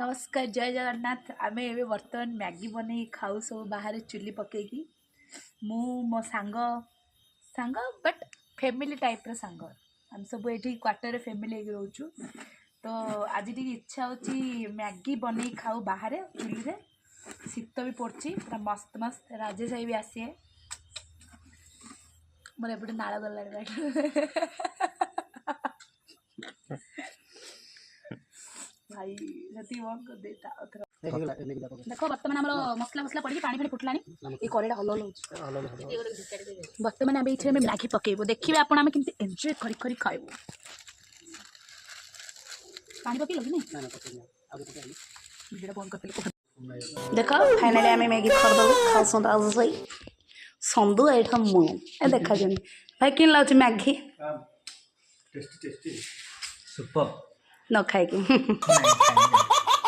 नमस्कार जय जगन्नाथ आम ए बर्तमान मैगी बन खाऊ सब बाहर चुली पकईकी मु मो सांग सांग बट फैमिली टाइप रो सांग हम सब ये क्वार्टर फैमिली रोचु तो आज टी इच्छा होची मैगी बन खाऊ बाहर चुली रे शीत भी पड़ी पूरा मस्त मस्त राजेश भाई भी आसी मोर एपटे नाल गला भाई जति वन कर देता देखो बर्तमान आम मसला मसला पड़ी पानी फुटला ये करेड़ा हल हल बर्तमान आम ये मैगी पकेबो देखिए आप एंजॉय कर खाइबो पानी पकई लगे नहीं बंद कर देखो फाइनाली आम मैगी करदे खाऊ संदू एठ मु देखा भाई किन लगे मैगी टेस्टी टेस्टी सुपर न खाई